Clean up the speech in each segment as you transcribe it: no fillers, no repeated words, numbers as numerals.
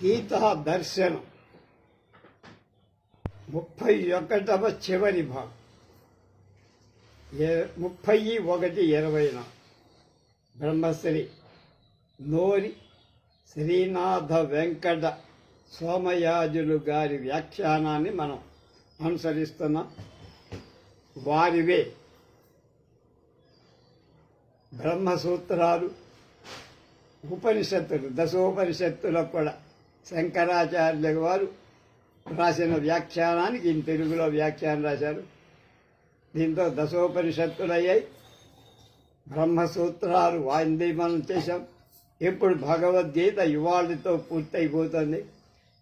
గీతా దర్శనం 31వ చివరి భాగం 31:20 బ్రహ్మశ్రీ నోరి శ్రీనాథ వెంకట సోమయాజులు గారి వ్యాఖ్యానాన్ని మనం అనుసరిస్తున్నాం. వారివే బ్రహ్మసూత్రాలు, ఉపనిషత్తులు, దశోపనిషత్తులకు కూడా శంకరాచార్యుల వారు రాసిన వ్యాఖ్యానానికి ఈయన తెలుగులో వ్యాఖ్యానం రాశారు. దీంతో దశోపనిషత్తులు అయ్యాయి. బ్రహ్మసూత్రాలు వాయింది మనం చేశాం. ఇప్పుడు భగవద్గీత ఇవాళతో పూర్తయిపోతుంది.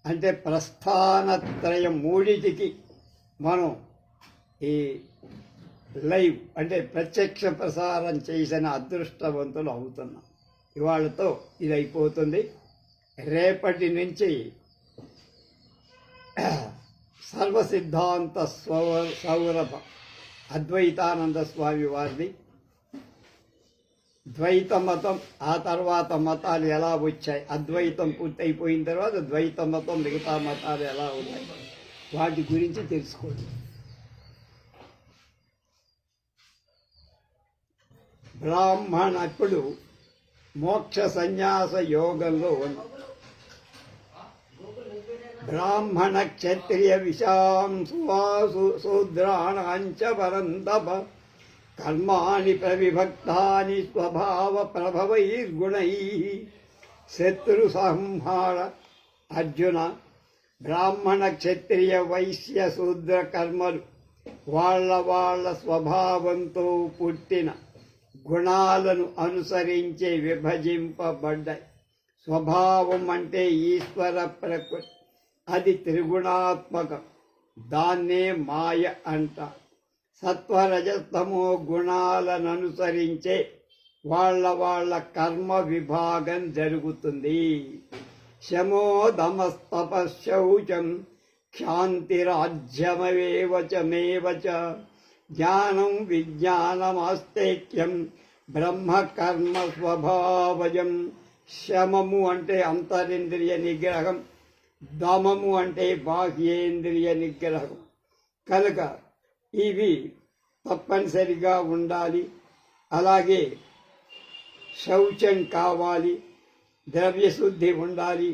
అంటే ప్రస్థానత్రయం మూడిటికి మనం ఈ లైవ్ అంటే ప్రత్యక్ష ప్రసారం చేసిన అదృష్టవంతులు అవుతున్నాం. ఇవాళతో ఇది అయిపోతుంది. రేపటి నుంచి సర్వసిద్ధాంత సౌరభ అద్వైతానంద స్వామి వారిది ద్వైత మతం. ఆ తర్వాత మతాలు ఎలా వచ్చాయి, అద్వైతం పూర్తయిపోయిన తర్వాత ద్వైత మతం, మిగతా మతాలు ఎలా ఉన్నాయి, వాటి గురించి తెలుసుకోండి. బ్రాహ్మణుడు మోక్ష సన్యాస యోగంలో ఉన్న బ్రాహ్మణ క్షత్రియ విశాంసు శూద్రాణాంచ పరంతప కర్మాణి ప్రవిభక్తాని స్వభావ ప్రభవైర్గుణై శత్రు సంహార. అర్జున, బ్రాహ్మణ క్షత్రియ వైశ్య శూద్ర కర్మలు వాళ్ళ స్వభావంతో పుట్టిన గుణాలను అనుసరించే విభజింపబడ్డాయి. స్వభావం అంటే ఈశ్వర ప్రకృతి, అది త్రిగుణాత్మకం. దాన్నే మాయ అంట. సత్వరజస్తమో గుణాలను అనుసరించే వాళ్ళ కర్మ విభాగం జరుగుతుంది. శమో దమస్తపశౌచం క్షాంతిరాజ్యమేవచ జ్ఞానం విజ్ఞానమాస్తేక్యం బ్రహ్మ కర్మ స్వభావజం. శమము అంటే అంతరింద్రియ నిగ్రహం, దమము అంటే బాహ్యేంద్రియ నిగ్రహం. కనుక ఇవి తప్పనిసరిగా ఉండాలి. అలాగే శౌచం కావాలి, ద్రవ్యశుద్ధి ఉండాలి.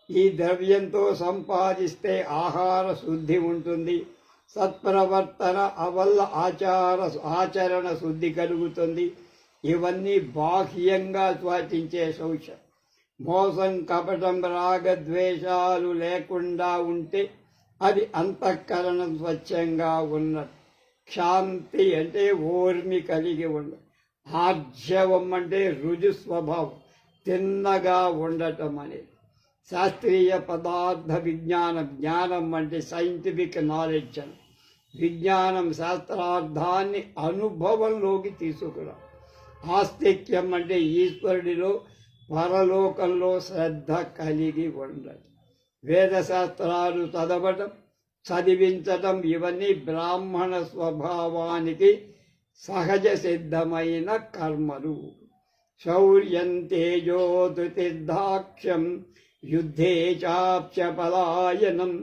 ఈ ద్రవ్యంతో సంపాదిస్తే ఆహార శుద్ధి ఉంటుంది. సత్ప్రవర్తన వల్ల ఆచరణ శుద్ధి కలుగుతుంది. ఇవన్నీ బాహ్యంగా పాటించే శౌచం. మోసం, కపటం, రాగద్వేషాలు లేకుండా ఉంటే అది అంతఃకరణం స్వచ్ఛంగా ఉన్నట్టు. శాంతి అంటే ఓర్మి కలిగి ఉండటం. ఆర్జవం అంటే రుజు స్వభావం, తిన్నగా ఉండటం అనేది. శాస్త్రీయ పదార్థ విజ్ఞానం, జ్ఞానం అంటే సైంటిఫిక్ నాలెడ్జ్ అని. విజ్ఞానం శాస్త్రార్థాన్ని అనుభవంలోకి తీసుకురా. ఆస్తిక్యం అంటే ఈశ్వరుడిలో పరలోకంలో శ్రద్ధ కలిగి ఉండటం. వేదశాస్త్రాలు చదవటం, చదివించటం ఇవన్నీ బ్రాహ్మణ స్వభావానికి సహజ సిద్ధమైన కర్మలు. శౌర్యం తేజోధృతిర్దాక్ష్యం యుద్ధే చాప్య పలాయనం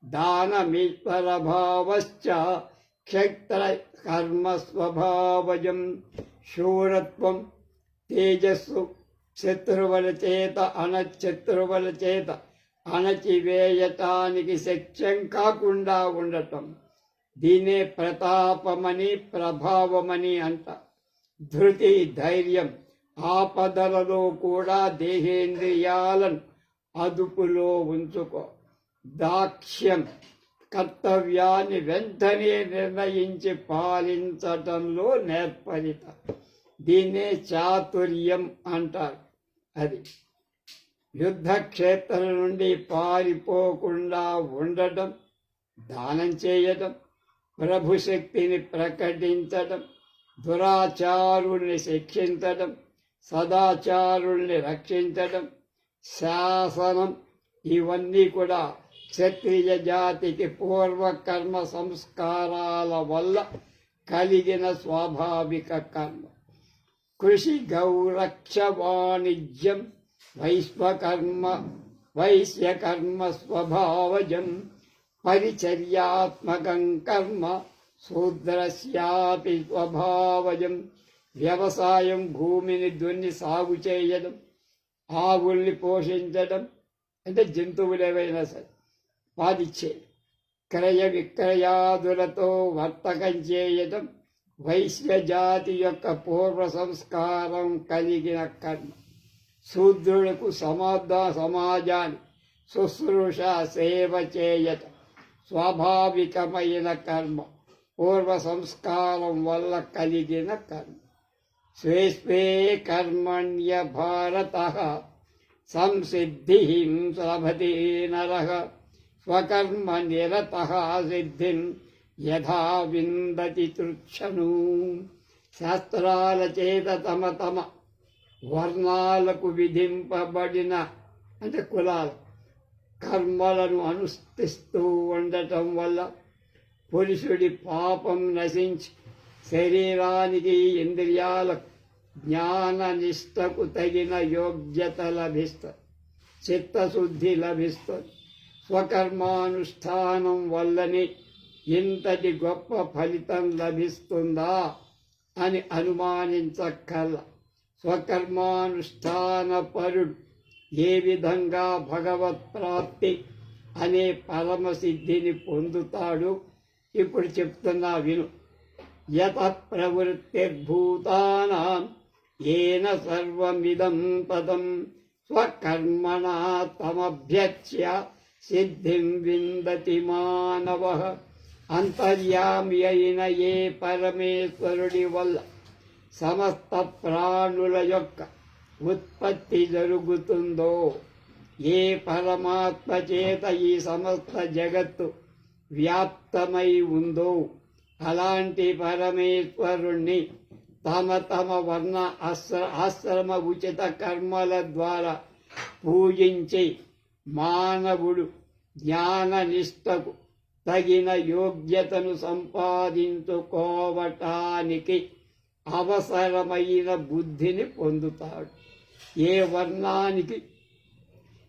దానమీశ్వర భావశ్చ క్షత్ర కర్మ స్వభావజం. శూరత్వం, తేజస్సు, శత్రువుల చేత శత్రువుల చేత అణచివేయటానికి శక్యం కాకుండా ఉండటం. దీనే ప్రతాపమని ప్రభావమని అంట. ధృతి, ధైర్యం, ఆపదలలో కూడా దేహేంద్రియాలను అదుపులో ఉంచుకో. దాక్ష్యం, కర్తవ్యాన్ని వెంటనే నిర్ణయించి పాలించటంలో నేర్పరిత. దీన్నే చాతుర్యం అంటారు. అది యుద్ధక్షేత్రం నుండి పారిపోకుండా ఉండటం, దానం చేయటం, ప్రభుశక్తిని ప్రకటించటం, దురాచారుల్ని శిక్షించటం, సదాచారుల్ని రక్షించటం, శాసనం ఇవన్నీ కూడా క్షత్రియ జాతికి పూర్వకర్మ సంస్కారాల వల్ల కలిగిన స్వాభావిక కర్మ. కృషి, గౌరక్ష, వాణిజ్యం, వైశ్వకర్మ వైశ్యకర్మ స్వభావజం పరిచర్యాత్మకం కర్మ శూద్రస్యాపి స్వభావజం. వ్యవసాయం భూమిని దున్ని సాగు చేయడం, ఆవుల్ని పోషించడం, అంటే జంతువులు ఏవైనా సరే వాదిచ్చే క్రయ విక్రయాదులతో వర్తకం చేయడం వైశ్య జాతి యొక్క పూర్వ సంస్కారం కలిగిన కర్మ. శూద్రులకు సమాజాన్ని శుశ్రూష సేవ చేయటం స్వాభావికమైన కర్మ, పూర్వ సంస్కారం వల్ల కలిగిన కర్మ. స్వే స్వే కర్మణ్య భారతః సంసిద్ధిం లభతే నరః స్వకర్మ నిరతః సిద్ధిం యథా విందతి తృక్షను. శాస్త్రాల చేత తమ తమ వర్ణాలకు విధింపబడిన అంటే కులాల కర్మలను అనుష్ఠిస్తూ ఉండటం వల్ల పురుషుడి పాపం నశించి శరీరానికి ఇంద్రియాలకు జ్ఞాన నిష్టకు తగిన యోగ్యత లభిస్తుంది, చిత్తశుద్ధి లభిస్తుంది. స్వకర్మానుష్ఠానం వల్లనే ఇంతటి గొప్ప ఫలితం లభిస్తుందా అని అనుమానించక్కర్ల. స్వకర్మానుష్ఠాన పరుడు ఏ విధంగా భగవత్ ప్రాప్తి అనే పరమసిద్ధిని పొందుతాడు ఇప్పుడు చెప్తున్నా విను. యత ప్రవృత్తిర్భూతానాం ఏన సర్వమిదం పదం స్వకర్మణా తమభ్యర్చ్య సిద్ధిం విందతి మానవః. అంతర్యామి అయిన ఏ పరమేశ్వరుడి వల్ల సమస్త ప్రాణుల యొక్క ఉత్పత్తి జరుగుతుందో, ఏ పరమాత్మ చేత ఈ సమస్త జగత్తు వ్యాప్తమై ఉందో అలాంటి పరమేశ్వరుణ్ణి తమ తమ వర్ణ ఆశ్రమ ఉచిత కర్మల ద్వారా పూజించి మానవుడు జ్ఞాన నిష్టకు తగిన యోగ్యతను సంపాదించుకోవటానికి అవసరమైన బుద్ధిని పొందుతాడు. ఏ వర్ణానికి,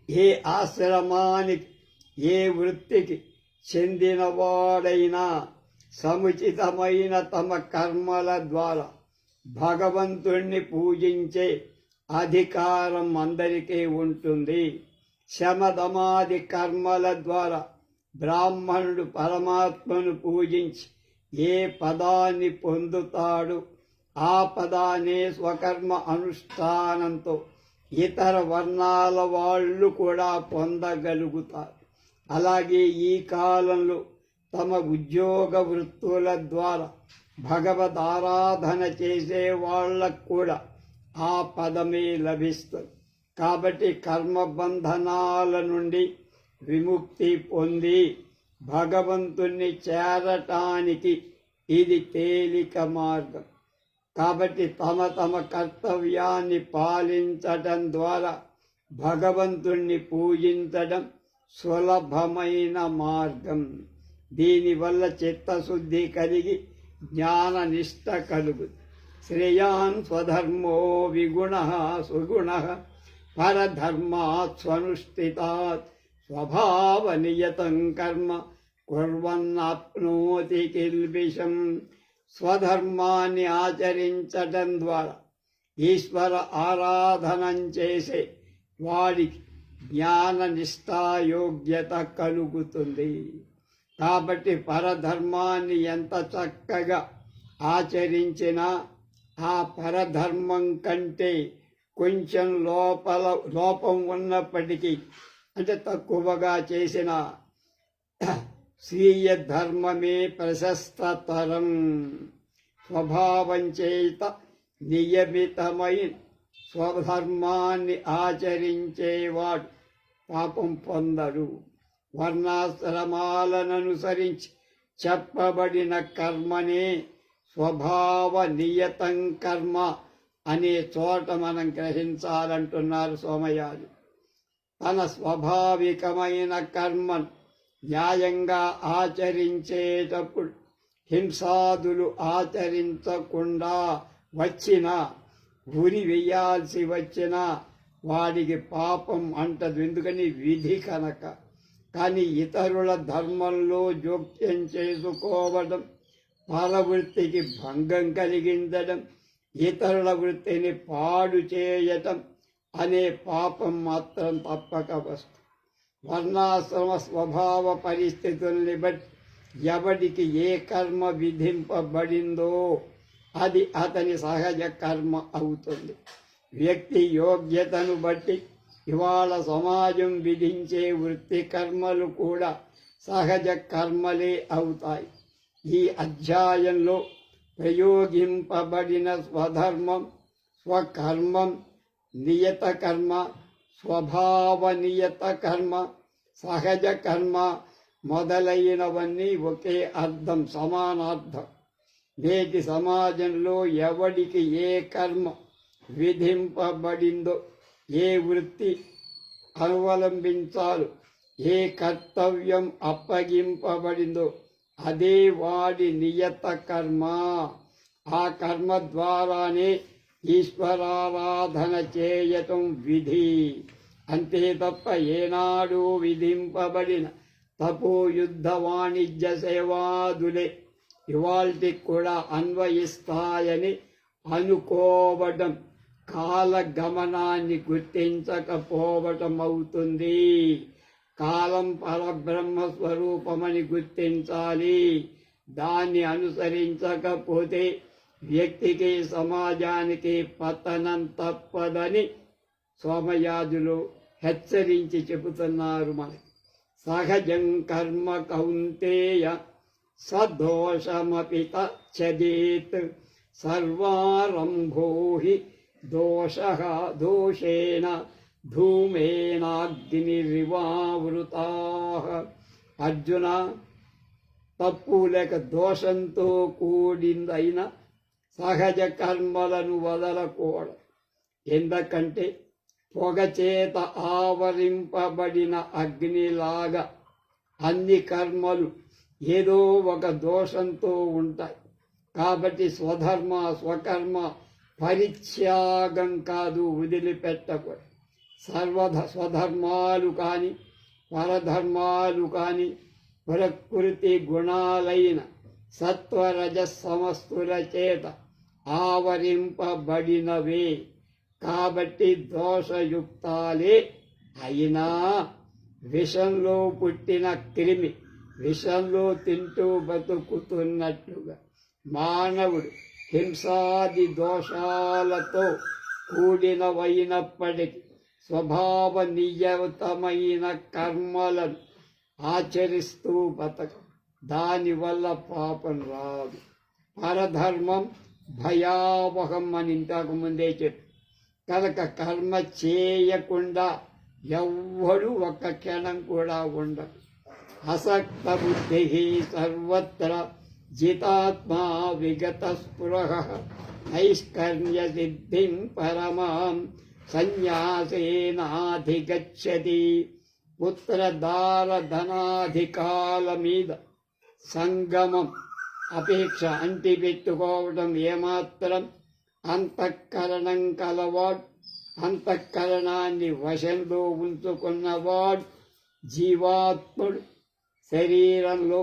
ఏ ఆశ్రమానికి, ఏ వృత్తికి చెందినవాడైనా సముచితమైన తమ కర్మల ద్వారా భగవంతుణ్ణి పూజించే అధికారం అందరికీ ఉంటుంది. శమదమాది కర్మల ద్వారా బ్రాహ్మణుడు పరమాత్మను పూజించి ఏ పదాన్ని పొందుతాడు ఆ పదాన్ని స్వకర్మ అనుష్ఠానంతో ఇతర వర్ణాల వాళ్ళు కూడా పొందగలుగుతారు. అలాగే ఈ కాలంలో తమ ఉద్యోగ వృత్తుల ద్వారా భగవద్ ఆరాధన చేసే వాళ్ళకు కూడా ఆ పదమే లభిస్తుంది. కాబట్టి కర్మబంధనాల నుండి విముక్తి పొంది భగవంతుణ్ణి చేరటానికి ఇది తేలిక మార్గం. కాబట్టి తమ తమ కర్తవ్యాన్ని పాలించటం ద్వారా భగవంతుణ్ణి పూజించడం సులభమైన మార్గం. దీనివల్ల చిత్తశుద్ధి కలిగి జ్ఞాన నిష్ట కలుగు. శ్రేయాన్ స్వధర్మో విగుణః సుగుణః పరధర్మాత్ స్వనుష్ఠితాత్ స్వభావనియతం కర్మ కుర్వన్నాప్నోతి కిల్బిషం. స్వధర్మాన్ని ఆచరించటం ద్వారా ఈశ్వర ఆరాధనం చేసే వాడికి జ్ఞాన నిష్ఠాయోగ్యత కలుగుతుంది. కాబట్టి పరధర్మాన్ని ఎంత చక్కగా ఆచరించినా ఆ పరధర్మం కంటే కొంచెం లోపం ఉన్నప్పటికీ అంటే తక్కువగా చేసిన స్వీయ ధర్మమే ప్రశస్తతరం. స్వభావం చేత నియమితమైన స్వధర్మాన్ని ఆచరించేవాడు పాపం పొందడు. వర్ణాశ్రమాలను అనుసరించి చెప్పబడిన కర్మనే స్వభావ నియతం కర్మ అనే చోట మనం గ్రహించాలంటున్నారు సోమయాజు. తన స్వాభావికమైన కర్మను న్యాయంగా ఆచరించేటప్పుడు హింసాదులు ఆచరించకుండా వచ్చినా, ఉరి వేయాల్సి వచ్చినా వాడికి పాపం అంటదు, ఎందుకని విధి కనుక. కానీ ఇతరుల ధర్మంలో జోక్యం చేసుకోవడం, పరవృత్తికి భంగం కలిగించడం, ఇతరుల వృత్తిని పాడు చేయటం అనే పాపం మాత్రం తప్పక వస్తుంది. వర్ణాశ్రమ స్వభావ పరిస్థితుల్ని బట్టి ఎవడికి ఏ కర్మ విధింపబడిందో అది అతని సహజ కర్మ అవుతుంది. వ్యక్తి యోగ్యతను బట్టి ఇవాళ సమాజం విధించే వృత్తి కర్మలు కూడా సహజ కర్మలే అవుతాయి. ఈ అధ్యాయంలో ప్రయోగింపబడిన స్వధర్మం, స్వకర్మం, నియత కర్మ, స్వభావ నియత కర్మ, సహజ కర్మ మొదలైనవన్నీ ఒకే అర్థం, సమానార్థం. నేటి సమాజంలో ఎవడికి ఏ కర్మ విధింపబడిందో, ఏ వృత్తి అవలంబించాలో, ఏ కర్తవ్యం అప్పగింపబడిందో అదే వాడి నియత కర్మ. ఆ కర్మ ద్వారానే ఈశ్వరారాధన చేయటం విధి. అంతే తప్ప ఏనాడు విధింపబడిన తపోయుద్ధ వాణిజ్య సేవాదులే ఇవాల్టికి కూడా అన్వయిస్తాయని అనుకోవడం కాల గమనాన్ని గుర్తించకపోవటం అవుతుంది. కాలం పరబ్రహ్మ స్వరూపమని గుర్తించాలి. దాన్ని అనుసరించకపోతే వ్యక్తికి, సమాజానికి పతనం తప్పదని సోమయాజులు హెచ్చరించి చెబుతున్నారు మనకి. సహజం కర్మ కౌంతేయ సదోషమపి తచ్ఛదేత్ సర్వారంభో హి దోషేణ ధూమేనాగ్నిరివావృతాః. అర్జున, తప్పు లేక దోషంతో కూడిందైన సహజ కర్మలను వదలకూడదు. ఎందుకంటే పొగ చేత ఆవరింపబడిన అగ్నిలాగా అన్ని కర్మలు ఏదో ఒక దోషంతో ఉంటాయి. కాబట్టి స్వధర్మ, స్వకర్మ పరిత్యాగం కాదు, వదిలిపెట్టకూడదు. స్వధర్మాలు కానీ పరధర్మాలు కానీ ప్రకృతి గుణాలైన సత్వరజ సమస్తుల చేత ఆవరింపబడినవే. కాబట్టి దోషయుక్తాలే అయినా విషంలో పుట్టిన క్రిమి విషంలో తింటూ బతుకుతున్నట్లుగా మానవుడు హింసాది దోషాలతో కూడినవైనప్పటికీ స్వభావ నియతమైన కర్మలను ఆచరిస్తూ బతక, దానివల్ల పాపం రాదు. పరధర్మం భయావహం అని ఇంతకు ముందే చెప్పి, కనుక కర్మ చేయకుండా ఎవ్వడు ఒక్క క్షణం కూడా ఉండదు. అసక్త బుద్ధి సర్వత్ర జితాత్మా విగత స్పృహ నైష్కర్మ్య సిద్ధిం పరమాం సన్యాసేనాధిగచ్చతి. పుత్రదార ధనాధికాల మీద సంగమం, అపేక్ష అంటిపెట్టుకోవడం ఏమాత్రం అంతఃకరణం కలవాడు, అంతఃకరణాన్ని వశంలో ఉంచుకున్నవాడు జీవాత్ముడు. శరీరంలో,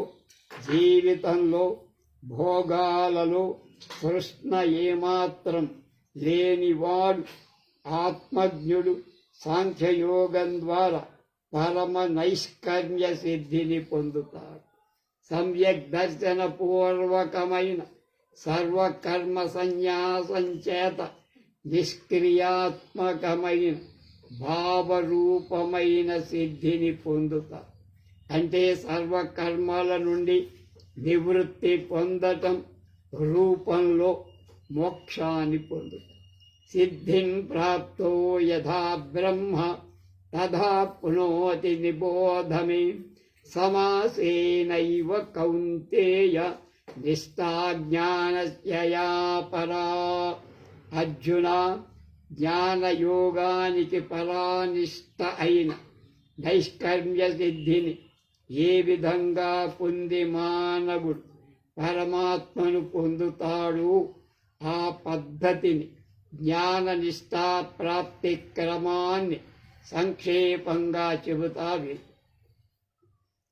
జీవితంలో, భోగాలలో కృష్ణ ఏమాత్రం లేనివాడు ఆత్మజ్ఞుడు. సాంఖ్యయోగం ద్వారా పరమ నైష్కర్మ్య సిద్ధిని పొందుతాడు. సమ్యక్ దర్శన పూర్వకమైన సర్వకర్మ సన్యాసం చేత నిష్క్రియాత్మకమైన భావరూపమైన సిద్ధిని పొందుతాడు. అంటే సర్వకర్మల నుండి నివృత్తి పొందటం రూపంలో మోక్షాన్ని పొందుతాడు. సిద్ధిం ప్రాప్తో యథా బ్రహ్మ తథా పునోతి నిబోధమే. సమాసేనైవ కౌంతేయ నిష్ఠాజ్ఞానస్య యా పరా. అర్జున, జ్ఞానయోగానికి పరానిష్ట అయిన నైష్కర్మ్య సిద్ధిని ఏ విధంగా పొంది మానవుడు పరమాత్మను పొందుతాడు, ఆ పద్ధతిని జ్ఞాననిష్టా ప్రాప్తి క్రమాన్ని సంక్షేపంగా చెబుతావి.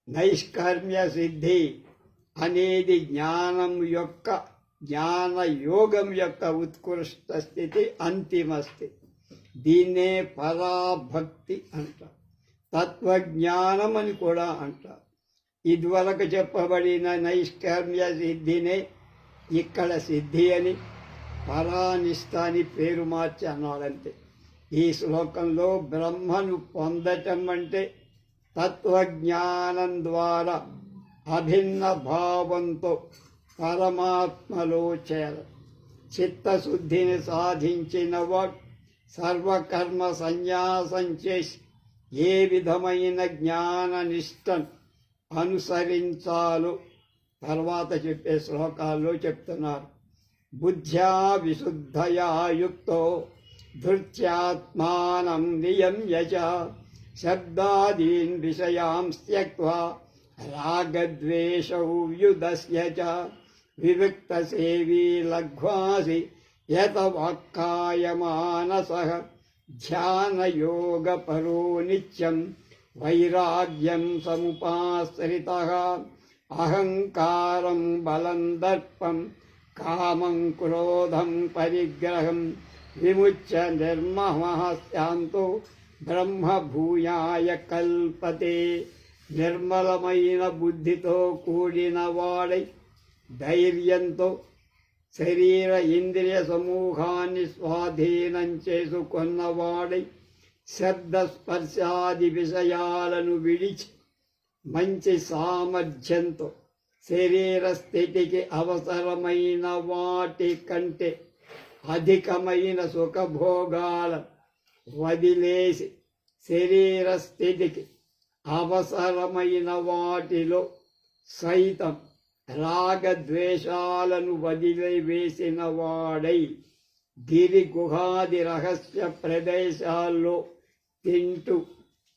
నైష్కర్మ్య సిద్ధి అనేది జ్ఞానయోగం యొక్క ఉత్కృష్ట స్థితి, అంతిమ స్థితి. దీన్నే పరాభక్తి అంటారు. తత్వజ్ఞానం అని కూడా అంటారు. ఇదివరకు చెప్పబడిన నైష్కర్మ్య సిద్ధినే ఇక్కడ సిద్ధి అని, పరానిష్ట అని పేరు మార్చి అన్నాడంతే. ఈ శ్లోకంలో బ్రహ్మను పొందటం అంటే తత్వజ్ఞానం ద్వారా అభిన్న భావంతో పరమాత్మలో చేరడం. చిత్తశుద్ధిని సాధించిన వాడు సర్వకర్మ సన్యాసం చేసి ఏ విధమైన జ్ఞాననిష్టను అనుసరించాలో తర్వాత చెప్పే శ్లోకాల్లో చెప్తున్నారు. బుద్ధ్యా విశుద్ధయా యుక్తో ధృత్యాత్మానం నియమ్య చ శబ్దాదీన్ విషయాన్ త్యక్త్వా రాగద్వేషౌ వ్యుదస్య చ వివిక్తసేవీ లఘ్వాసి యత వాక్కాయమానసః ధ్యానయోగపరో నిత్యం వైరాగ్యం సముపాశ్రితః అహంకారం బలం దర్పం కామం క్రోధం పరిగ్రహం విముచ్య నిర్మమః శాంతో బ్రహ్మభూయాయ కల్పతే. నిర్మలమైన బుద్ధితో కూడిన వాడై ధైర్యంతో శరీర ఇంద్రియ సమూహాన్ని స్వాధీనం చేసుకున్నవాడై శబ్దస్పర్శాది విషయాలను విడిచి మంచి సామర్థ్యంతో శరీర స్థితికి అవసరమైన వాటి కంటే అధికమైన సుఖభోగాల వదిలేసి శరీర స్థితికి అవసరమైన వాటిలో సైతం రాగద్వేషాలను వదిలివేసిన వాడై గిరి గుహాది రహస్య ప్రదేశాల్లో తింటూ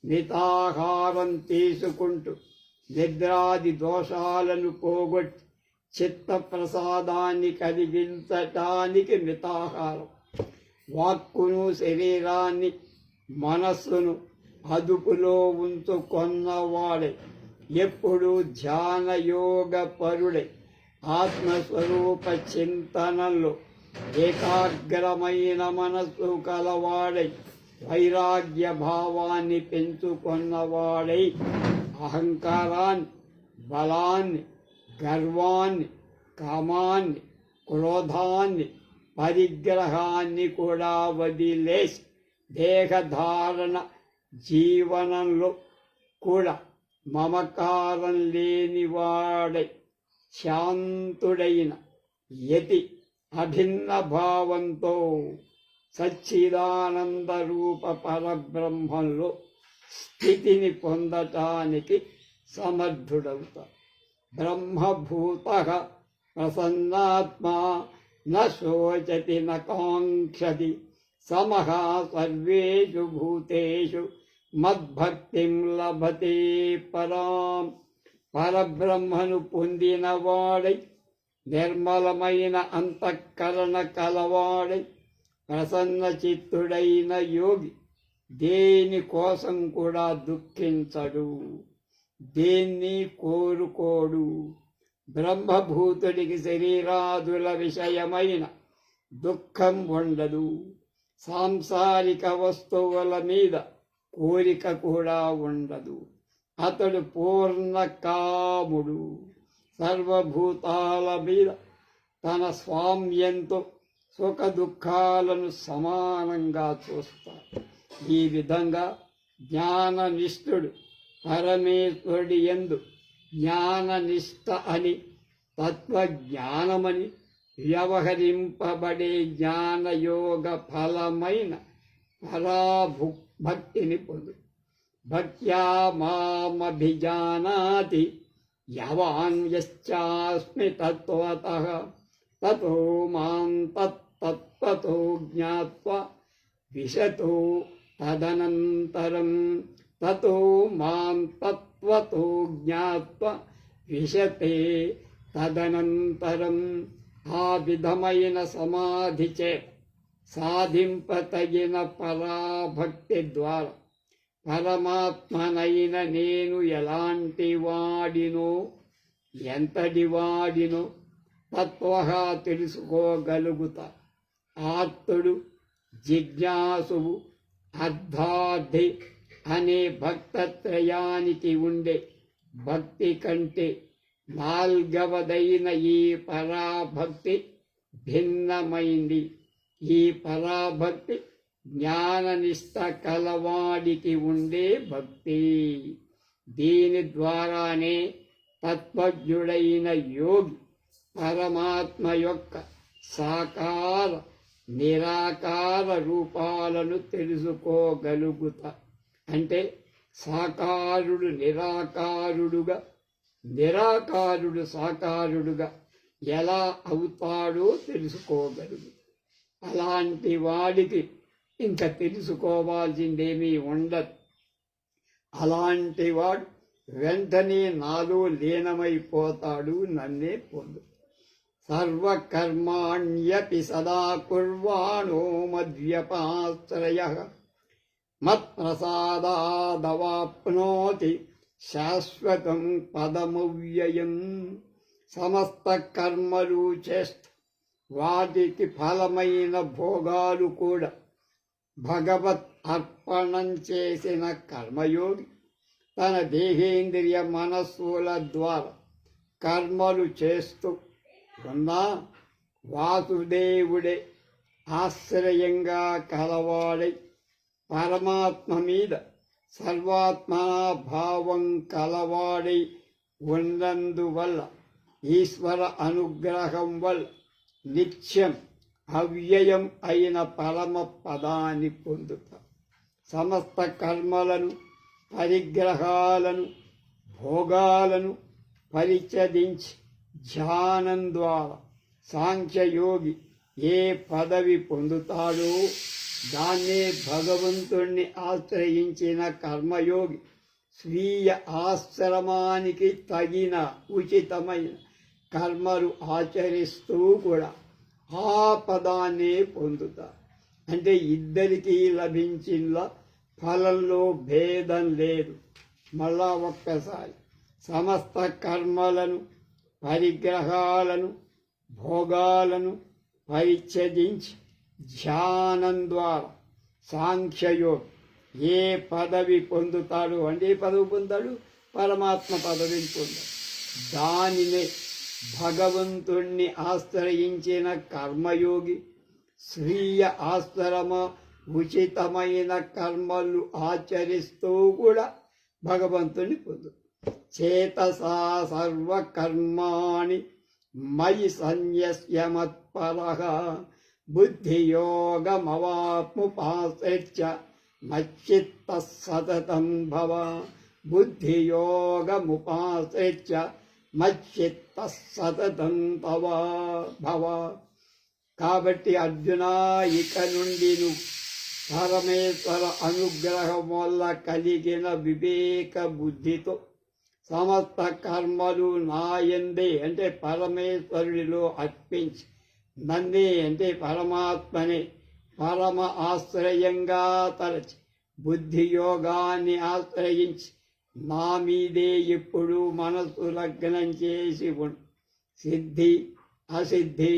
మితాహారం తీసుకుంటూ నిద్రాది దోషాలను పోగొట్టి చిత్త ప్రసాదాన్ని కలిగించటానికి మితాహారం, వాక్కును శరీరాన్ని మనస్సును అదుపులో ఉంచుకొన్నవాడే ఎప్పుడు ధ్యానయోగ పరుడై ఆత్మస్వరూప చింతనలో ఏకాగ్రమైన మనస్సు కలవాడై వైరాగ్య భావాన్ని పెంచుకున్నవాడై అహంకారాన్ని, బలాన్ని, గర్వాన్ని, కామాన్ని, క్రోధాన్ని, పరిగ్రహాన్ని కూడా వదిలేసి దేహధారణ జీవనంలో కూడా మమకారం లేనివాడై శాంతుడైన యతి అభిన్న భావంతో సచ్చిదానంద రూప పరబ్రహ్మంలో స్థితిని పొందటానికి సమర్థుడవుతాడు. బ్రహ్మభూత ప్రసన్నాత్మా న శోచతి న కాంక్షతి సమః సర్వేషు భూతేషు మద్భక్తిం లభతే పరాం. పరబ్రహ్మను పొందినవాడై నిర్మలమైన అంతఃకరణ కలవాడై ప్రసన్న చిత్తుడైన యోగి దేని కోసం కూడా దుఃఖించడు, దేన్ని కోరుకోడు. బ్రహ్మభూతుడికి శరీరాదుల విషయమైన దుఃఖం ఉండదు. సాంసారిక వస్తువుల మీద కోరిక కూడా ఉండదు. అతడు పూర్ణ కాముడు. సర్వభూతాల మీద తన స్వామ్యంతో సుఖ దుఃఖాలను సమానంగా చూస్తాడు. ఈ విధంగా జ్ఞాననిష్ఠుడు పరమేశ్వరుడి యందు జ్ఞాననిష్ట అని, తత్వజ్ఞానమని వ్యవహరింపబడే జ్ఞానయోగ ఫలమైన పరాభక్తిని పొందు. భక్త్యా మామభిజానాతి యవాన్ యశ్చాస్మి తత్వతః తతో మాం తత్తత్వతో జ్ఞాత్వా విశతో తదనంతరం. తతో మాం తత్వతో జ్ఞాత్వా విశతే తదనంతరం. ఆ విధమైన సమాధి చే సాధింపతగిన పరాభక్తి ద్వారా పరమాత్మనైన నేను ఎలాంటి వాడినో ఎంతటి వాడినో తత్వగా తెలుసుకోగలుగుతా. ఆర్తుడు, జిజ్ఞాసువు, అర్థార్థి అనే భక్తత్రయానికి ఉండే భక్తి కంటే నాల్గవదైన ఈ పరాభక్తి భిన్నమైంది. ఈ పరాభక్తి జ్ఞాననిష్ట కలవాడికి ఉండే భక్తి. దీని ద్వారానే తత్వజ్ఞుడైన యోగి పరమాత్మ యొక్క సాకార నిరాకార రూపాలను తెలుసుకోగలుగుతా. అంటే సాకారుడు నిరాకారుడుగా, నిరాకారుడు సాకారుడుగా ఎలా అవుతాడో తెలుసుకోగలుగు. అలాంటి వాడికి ఇంకా తెలుసుకోవాల్సిందేమీ ఉండదు. అలాంటి వాడు వెంటనే నాలో లీనమైపోతాడు, నన్నే పొందు. సర్వకర్మాణ్యపి సదా కుర్వాణో మద్వ్యపాశ్రయః మత్ప్రసాదాదవాప్నోతి శాశ్వతం పదమవ్యయం. సమస్త కర్మలు చేస్తూ వాటికి ఫలమైన భోగాలు కూడా భగవత్ అర్పణం చేసిన కర్మయోగి తన దేహేంద్రియ మనస్సుల ద్వారా కర్మలు చేస్తూ ఉన్నా వాసుదేవుడే ఆశ్రయంగా కలవాడై పరమాత్మ మీద సర్వాత్మనాభావం కలవాడై ఉన్నందువల్ల ఈశ్వర అనుగ్రహం వల్ల నిత్యం అవ్యయం అయిన పరమ పదాన్ని పొందుతా. సమస్త కర్మలను, పరిగ్రహాలను, భోగాలను పరిచదించి ధ్యానం ద్వారా సాంఖ్యయోగి ఏ పదవి పొందుతాడో దాన్నే భగవంతుణ్ణి ఆశ్రయించిన కర్మయోగి స్వీయ ఆశ్రమానికి తగిన ఉచితమైన కర్మలు ఆచరిస్తూ కూడా ఆ పదాన్నే పొందుతారు. అంటే ఇద్దరికీ లభించిన ఫలంలో భేదం లేదు. మళ్ళా ఒక్కసారి సమస్త కర్మలను, పరిగ్రహాలను, భోగాలను పరిత్యజించి ధ్యానం ద్వారా సాంఖ్యయోగి ఏ పదవి పొందుతాడు అంటే ఏ పదవి పొందాడు? పరమాత్మ పదవిని పొందాడు. దానినే భగవంతుణ్ణి ఆశ్రయించిన కర్మయోగి స్వీయ ఆశ్రమ ఉచితమైన కర్మలు ఆచరిస్తూ కూడా భగవంతుని పొందు. చేతసా సర్వకర్మాణి మయి సన్యస్య మత్పరః బుద్ధియోగమవాప్ముపాశ్రిత్య మచ్చిత్తః సతతం భవ. బుద్ధియోగముపాశ్రిత్య మచ్చిత్తః సతతం భవ. కాబట్టి అర్జున, ఇక నుండి నువ్వు పరమేశ్వర అనుగ్రహం వల్ల కలిగిన వివేక బుద్ధితో సమస్త కర్మలు నాయందే అంటే పరమేశ్వరుడిలో అర్పించి నన్నే అంటే పరమాత్మనే పరమ ఆశ్రయంగా తలచి బుద్ధి యోగాన్ని ఆశ్రయించి నా మీదే ఎప్పుడు మనసు లగ్నం చేసి ఉండు. సిద్ధి అసిద్ధి,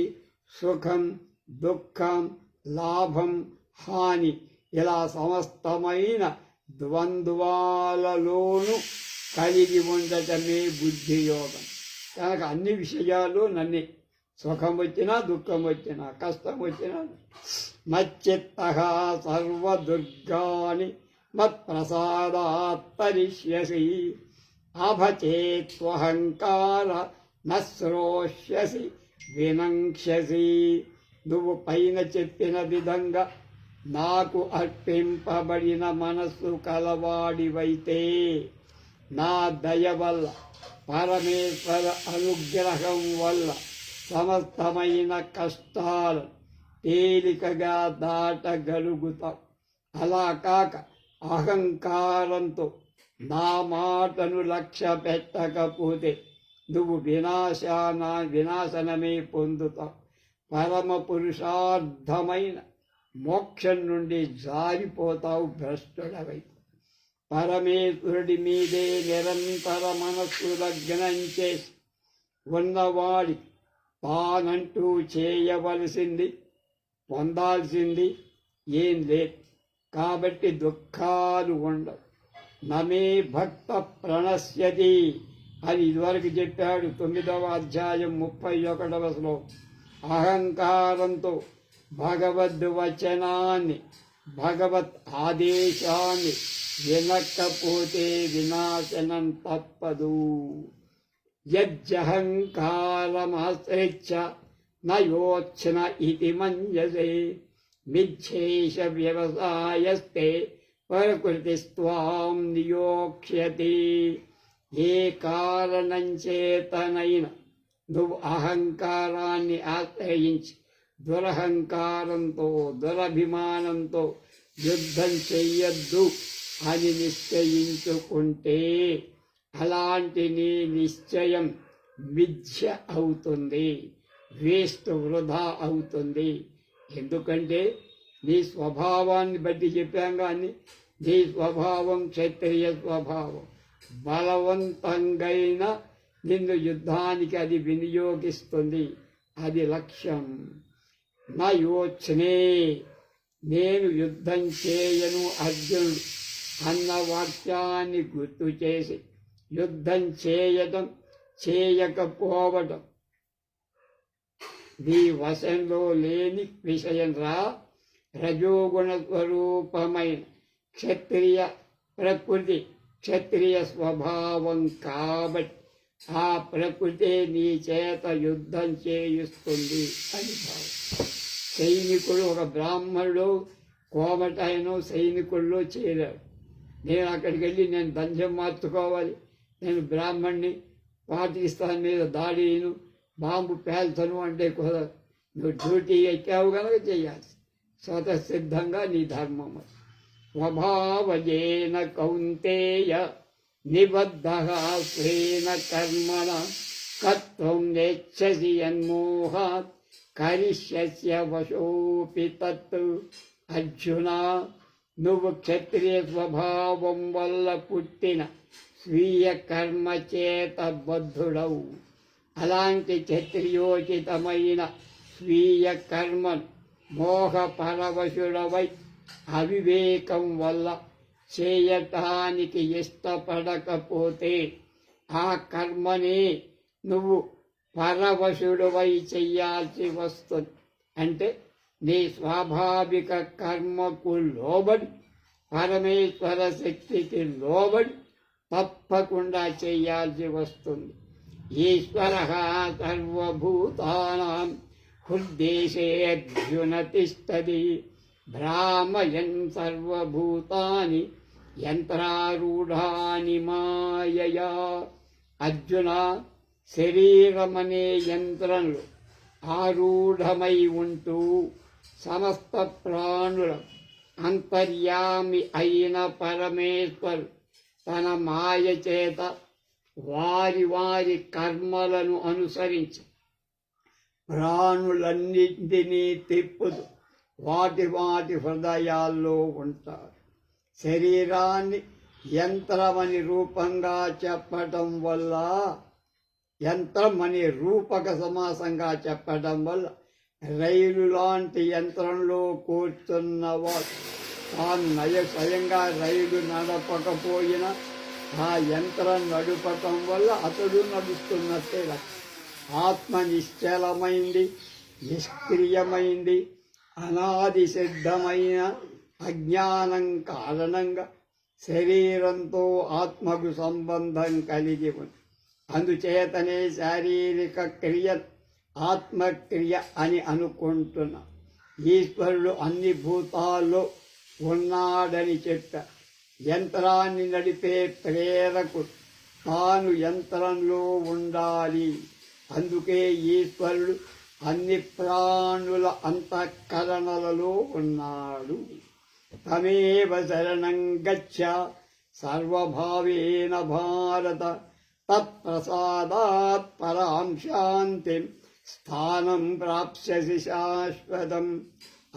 సుఖం దుఃఖం, లాభం హాని ఇలా సమస్తమైన ద్వంద్వాలలోనూ కలిగి ఉండటమే బుద్ధి యోగం. కనుక అన్ని విషయాలు నన్నే, సుఖం వచ్చినా దుఃఖం వచ్చినా కష్టం వచ్చినా మచ్చిత్తః సర్వదుర్గాని మత్ప్రసాదాత్ తరిష్యసి. అభచేత్వహంకార నశ్రోష్యసి వినంక్ష్యసి. నువ్వు పైన చెప్పిన విధంగా నాకు అర్పింపబడిన మనస్సు కలవాడివైతే నా దయ వల్ల పరమేశ్వర అనుగ్రహం వల్ల సమస్తమైన కష్టాలు తేలికగా దాటగలుగుతావు. అలా కాక అహంకారంతో నా మాటను లక్ష్య పెట్టకపోతే నువ్వు వినాశనమే పొందుతావు. పరమ పురుషార్థమైన మోక్షం నుండి జారిపోతావు, భ్రష్టుడవై. పరమేశ్వరుడి మీదే నిరంతర మనస్సు లగ్నం చేసి ఉన్నవాడి తానంటూ చేయవలసింది, పొందాల్సింది ఏం లేదు. కాబట్టి దుఃఖాలు ఉండవు. నమే భక్త ప్రణశ్యతి అని ఇదివరకు చెప్పాడు 9వ అధ్యాయం 31వ శ్లోకం. అహంకారంతో భగవద్ వచనాన్ని, భగవత్ ఆదేశాన్ని వినకపోతే వినాశనం తప్పదు. యజ్జహంకారమాశ్రిత్య నయోచ్ఛన ఇతి మన్యసే మిచ్ఛేష వ్యవసాయస్తే ప్రకృతిస్త్వాం నియోక్ష్యతి. ఏ కారణం చేతనైనా నువ్వు అహంకారాన్ని ఆశ్రయించి దురహంకారంతో, దురభిమానంతో యుద్ధం చెయ్యొద్దు అని నిశ్చయించుకుంటే అలాంటి నీ నిశ్చయం మిథ్య అవుతుంది, వేస్ట్, వృధా అవుతుంది. ఎందుకంటే నీ స్వభావాన్ని బట్టి చెప్పాం. కానీ నీ స్వభావం క్షత్రియ స్వభావం. బలవంతంగా నిన్ను యుద్ధానికి అది వినియోగిస్తుంది. అది లక్ష్యం. నా యోచనే, నేను యుద్ధం చేయను అర్జునుడు అన్న వాక్యాన్ని గుర్తు చేసి యుద్ధం చేయడం, చేయకపోవడం నీ వశంలో లేని విషయం రా. రజోగుణ స్వరూపమైన క్షత్రియ ప్రకృతి, క్షత్రియ స్వభావం కాబట్టి ఆ ప్రకృతి నీ చేత యుద్ధం చేయిస్తుంది అని భావం. సైనికుడు, ఒక బ్రాహ్మణుడు కోమటైన సైనికుల్లో చేరాడు. నేను అక్కడికి వెళ్ళి నేను దంజం మార్చుకోవాలి, నేను బ్రాహ్మణ్ణి, పాకిస్తాన్ మీద దాడిను, బాంబు పేల్చను అంటే కుదరదు. నువ్వు డ్యూటీ ఎక్కావు కనుక చేయాలి. స్వతసిద్ధంగా నీ ధర్మం. స్వభావజేన కౌంతేయ నిబద్ధః స్వేన కర్మణ కర్తుం నేచ్ఛసి యన్మోహాత్ కరిష్యస్య వశోపి తత్. అర్జున, నువ్వు క్షత్రియ స్వభావం వల్ల పుట్టిన స్వీయ కర్మ చేత బద్ధుడవు. అలాంటి క్షత్రియోచితమైన స్వీయ కర్మను మోహపరవశుడవై అవివేకం వల్ల చేయటానికి ఇష్టపడకపోతే ఆ కర్మని నువ్వు పరవశుడవై చెయ్యాల్సి వస్తుంది. అంటే నీ స్వాభావిక కర్మకు లోబడి, పరమేశ్వర శక్తికి లోబడి తప్పకుండా చెయ్యాల్సి వస్తుంది. ఈశ్వర సర్వభూతానాం హృద్దేశేऽర్జున తిష్టతి భ్రామయన్ సర్వభూతాని యంత్రారూఢాని మాయయా. అర్జున, శరీరమనే యంత్రంలో ఆరూఢమై ఉంటూ సమస్త ప్రాణుల అంతర్యామి అయిన పరమేశ్వరు తన మాయ చేత వారి వారి కర్మలను అనుసరించి ప్రాణులన్నింటినీ తిప్పుతూ వాటి వాటి హృదయాల్లో ఉంటారు. శరీరాన్ని యంత్రమని రూపంగా చెప్పటం వల్ల, యంత్రమని రూపక సమాసంగా చెప్పటం వల్ల రైలు లాంటి యంత్రంలో కూర్చున్నవాడు తాను స్వయంగా రైలు నడపకపోయినా ఆ యంత్రం నడుపటం వల్ల అతడు నడుస్తున్నట్టే. ఆత్మ నిశ్చలమైంది, నిష్క్రియమైంది. అనాది సిద్ధమైన అజ్ఞానం కారణంగా శరీరంతో ఆత్మకు సంబంధం కలిగి ఉంది. అందుచేతనే శారీరక క్రియ ఆత్మక్రియ అని అనుకుంటున్నా. ఈశ్వరుడు అన్ని భూతాల్లో ఉన్నాడని చెప్పారు. యంత్రాన్ని నడిపే ప్రేరకుడు తాను యంత్రంలో ఉండాలి. అందుకే ఈశ్వరుడు అన్ని ప్రాణుల అంతఃకరణలలో ఉన్నాడు. తమేవ శరణం గచ్చ సర్వభావేన భారత తత్ప్రసాదాత్ పరాం శాంతిం స్థానం ప్రాప్స్యసి శాశ్వతం.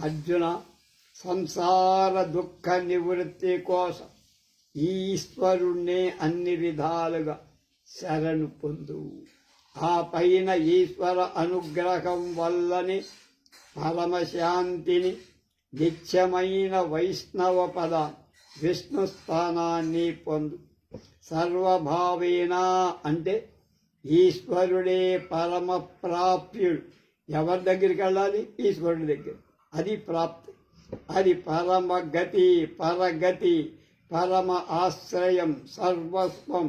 అర్జున, సంసార దుఃఖ నివృత్తి కోసం ఈశ్వరుణ్ణి అన్ని విధాలుగా శరణు పొందు. ఆ పైన ఈశ్వర అనుగ్రహం వల్లని పరమశాంతిని, నిత్యమైన వైష్ణవ పద విష్ణు స్థానాన్ని పొందు. సర్వభావేన అంటే ఈశ్వరుడే పరమ ప్రాప్యుడు. ఎవరి దగ్గరికి వెళ్ళాలి? ఈశ్వరుడి దగ్గర. అది ప్రాప్తి, అది పరమగతి, పరగతి, పరమ ఆశ్రయం, సర్వస్వం.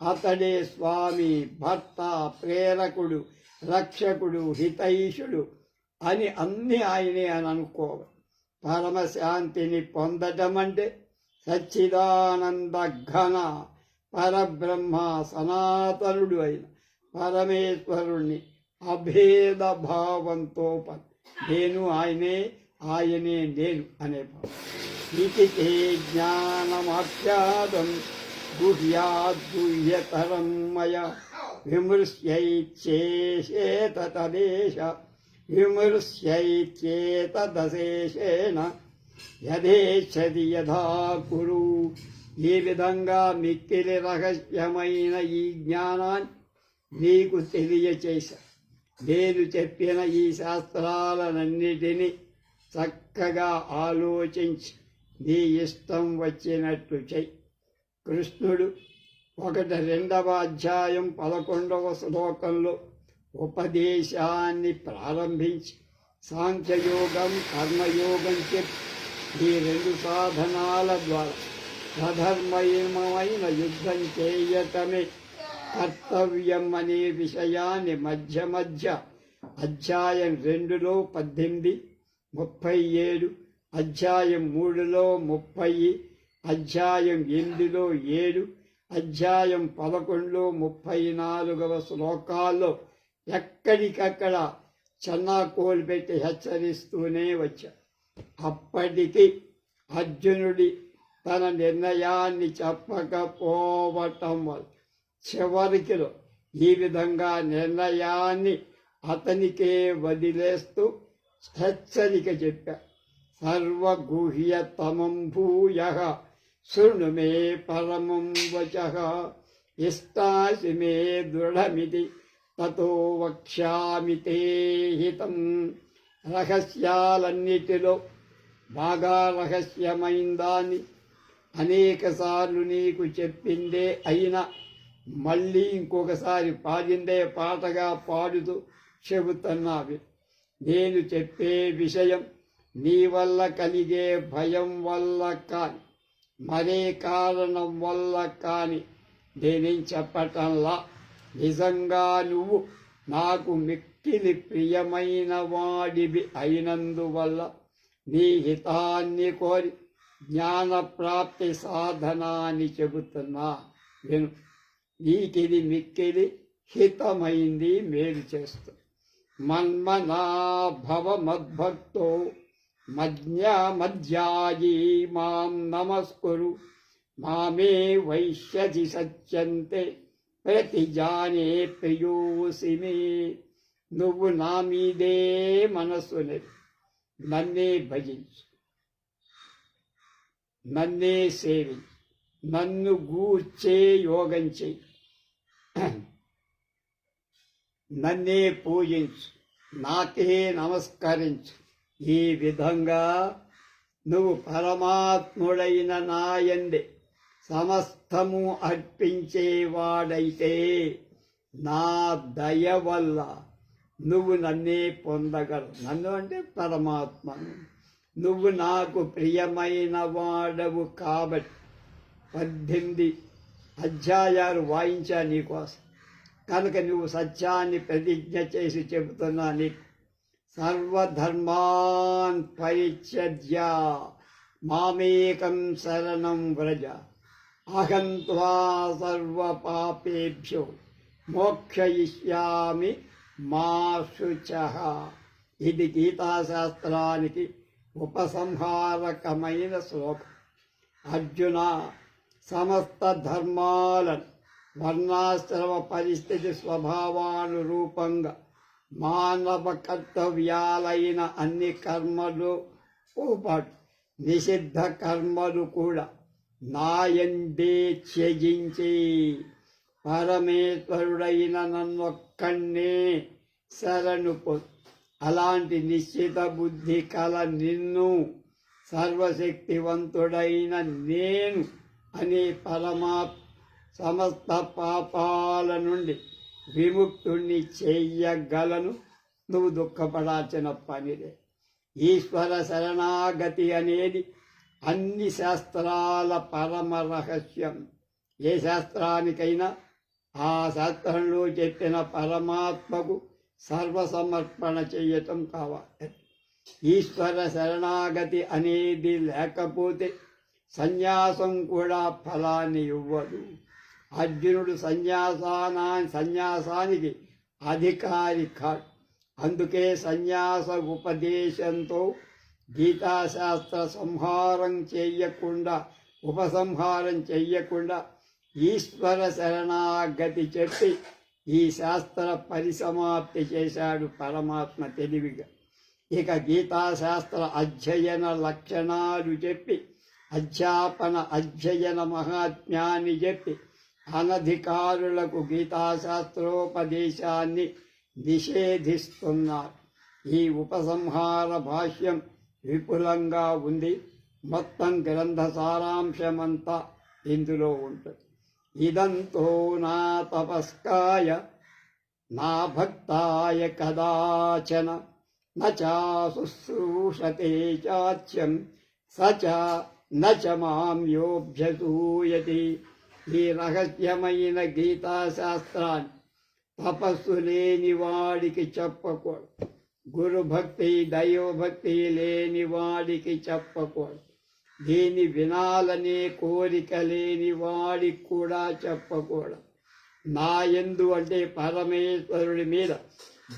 అతడే స్వామి, భర్త, ప్రేరకుడు, రక్షకుడు, హితైషుడు అని అన్నీ ఆయనే అని అనుకోవాలి. పరమశాంతిని పొందటం అంటే సచ్చిదానంద ఘన పరబ్రహ్మ సనాతనుడు అయిన పరమేశ్వరుణ్ణి అభేద భావంతో నేను ఆయనే, ఆయనే నేను అనే భావం. ఇది జ్ఞానమాఖ్యాతం గుహ్యాద్గుహ్యతరం మయ విమృశ్యైచ్చేత తదేశ విమృశ్యైచ్చేతదశేషేణ యథేచ్ఛది యథా కురు. ఈ విధంగా మిక్కిలి రహస్యమైన ఈ జ్ఞానాన్ని నీకు తెలియచేశా. నేను చెప్పిన ఈ శాస్త్రాలన్నిటినీ చక్కగా ఆలోచించి నీ ఇష్టం వచ్చినట్టు చెయ్యి. కృష్ణుడు 1-2వ అధ్యాయం 11వ శ్లోకంలో ఉపదేశాన్ని ప్రారంభించి సాంఖ్యయోగం, కర్మయోగం చెప్పి ఈ 2 సాధనాల ద్వారా సధర్మమైన యుద్ధం చేయటమే కర్తవ్యం అనే విషయాన్ని మధ్య మధ్య అధ్యాయం 2లో 18, 37, అధ్యాయం 3లో 30, అధ్యాయం 8లో 7, అధ్యాయం 11లో 34వ శ్లోకాల్లో ఎక్కడికక్కడ చెన్నాకోలు పెట్టి హెచ్చరిస్తూనే వచ్చా. అప్పటికి అర్జునుడి తన నిర్ణయాన్ని చెప్పకపోవటం వల్ల చివరికిలో ఈ విధంగా నిర్ణయాన్ని అతనికే వదిలేస్తూ హెచ్చరిక చెప్పా. సర్వగుహ్యతమం భూయః శృణు మే పరమం వచః ఇష్టాసి మే దృఢమితి తతో వక్ష్యామి తే హితం. రహస్యాలన్నిటిలో బాగా రహస్యమైన దాన్ని అనేకసార్లు నీకు చెప్పిందే అయినా మళ్ళీ ఇంకొకసారి పాడిందే పాటగా పాడుతూ చెబుతున్నావి. నేను చెప్పే విషయం నీ వల్ల కలిగే భయం వల్ల కాని, మరే కారణం వల్ల కాని నేనేం చెప్పటంలా. నిజంగా నువ్వు నాకు మిక్కిలి ప్రియమైన వాడివి అయినందువల్ల నీ హితాన్ని కోరి జ్ఞానప్రాప్తి సాధనాన్ని చెబుతున్నా విను. నీకిది మిక్కిలి హితమైంది, మేలు చేస్తూ. మన్మనా భవ మద్భక్తో మధ్యాయీ మాం నమస్కురు మామే వైశ్యసి సత్యంతే ప్రతిజానే ప్రియోసి మే. నువ్వు నా మీదే మనస్సు లేదు, నన్నే భజించు, నన్నే సేవించు, నన్ను గూర్చే యోగం చెయ్యి, నన్నే పూజించు, నాకే నమస్కరించు. ఈ విధంగా నువ్వు పరమాత్ముడైన నాయందే సమస్తము అర్పించేవాడైతే నా దయ వల్ల నువ్వు నన్నే పొందగలవు. నన్ను అంటే పరమాత్మను. నువ్వు నాకు ప్రియమైన వాడవు కాబట్టి 18 అధ్యాయాలు వాయించా నీకోసం. కనుక నువ్వు సత్యాన్ని ప్రతిజ్ఞ చేసి చెబుతున్నా నీకు. సర్వధర్మాన్ పరిత్యజ్య మామేకం శరణం వ్రజ అహం త్వా సర్వపాపేభ్యో మోక్షయిష్యామి మా శుచః. ఇది గీతాశాస్త్రానికి ఉపసంహారకమైన శ్లోకం. అర్జున, సమస్త ధర్మాలను వర్ణాశ్రమ పరిస్థితి స్వభావానురూపంగా మానవ కర్తవ్యాలైన అన్ని కర్మలు పాటు నిషిద్ధ కర్మలు కూడా నాయందే త్యజించి పరమేశ్వరుడైన నన్నొక్కన్నే శరణు అలాంటి నిశ్చిత బుద్ధి కల నిన్ను సర్వశక్తివంతుడైన నేను అనే సమస్త పాపాల నుండి విముక్తుణ్ణి చెయ్యగలను. నువ్వు దుఃఖపడాల్సిన పనిలే. ఈశ్వర శరణాగతి అనేది అన్ని శాస్త్రాల పరమ రహస్యం. ఏ శాస్త్రానికైనా ఆ శాస్త్రంలో చెప్పిన పరమాత్మకు సర్వసమర్పణ చెయ్యటం కావాలి. ఈశ్వర శరణాగతి అనేది లేకపోతే సన్యాసం కూడా ఫలాన్ని ఇవ్వదు. అర్జునుడు సన్యాసానికి అధికారి కాడు. అందుకే సన్యాస ఉపదేశంతో గీతాశాస్త్ర ఉపసంహారం చెయ్యకుండా ఈశ్వర శరణాగతి చెప్పి ఈ శాస్త్ర పరిసమాప్తి చేశాడు పరమాత్మ తెలివిగా. ఇక గీతాశాస్త్ర అధ్యయన లక్షణాలు చెప్పి అధ్యయన మహాత్మ్యాన్ని చెప్పి అనధికారులకు గీతాశాస్త్రోపదేశాన్ని నిషేధిస్తున్నారు. ఈ ఉపసంహార భాష్యం విపులంగా ఉంది. మొత్తం గ్రంథ సారాంశమంతా ఇందులో ఉంటుంది. ఇదంతో నా తపస్కాయ నా భక్తాయ కదాచన నూషతే చాచ్యం సచ నచ మాం యోభ్యసూయతి. ఈ రహస్యమైన గీతాశాస్త్రాన్ని తపస్సు లేని వాడికి చెప్పకూడదు. గురుభక్తి దైవభక్తి లేని వాడికి చెప్పకూడదు. దీన్ని వినాలనే కోరిక లేని వాడికి కూడా చెప్పకూడదు. నా యందు అంటే పరమేశ్వరుడి మీద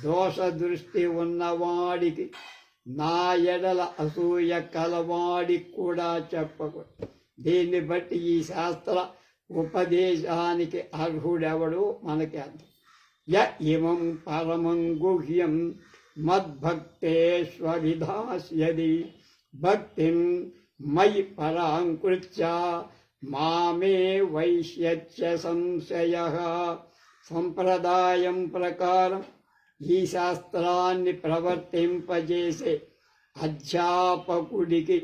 దోష దృష్టి ఉన్నవాడికి, నా ఎడల అసూయ కలవాడికి కూడా చెప్పకూడదు. దీన్ని బట్టి ఈ శాస్త్ర ఉపదేశానికి అర్హుడెవడో మనకి అర్థం. ఇమం పరమం గుహ్యం మద్భక్తేష్వభిధాస్యది భక్తిం మయి పరాంకృత్య మామే వైశ్యత్య సంశయః. సంప్రదాయం ప్రకారం ఈ శాస్త్రాన్ని ప్రవర్తింపజేసే అధ్యాపకుడికి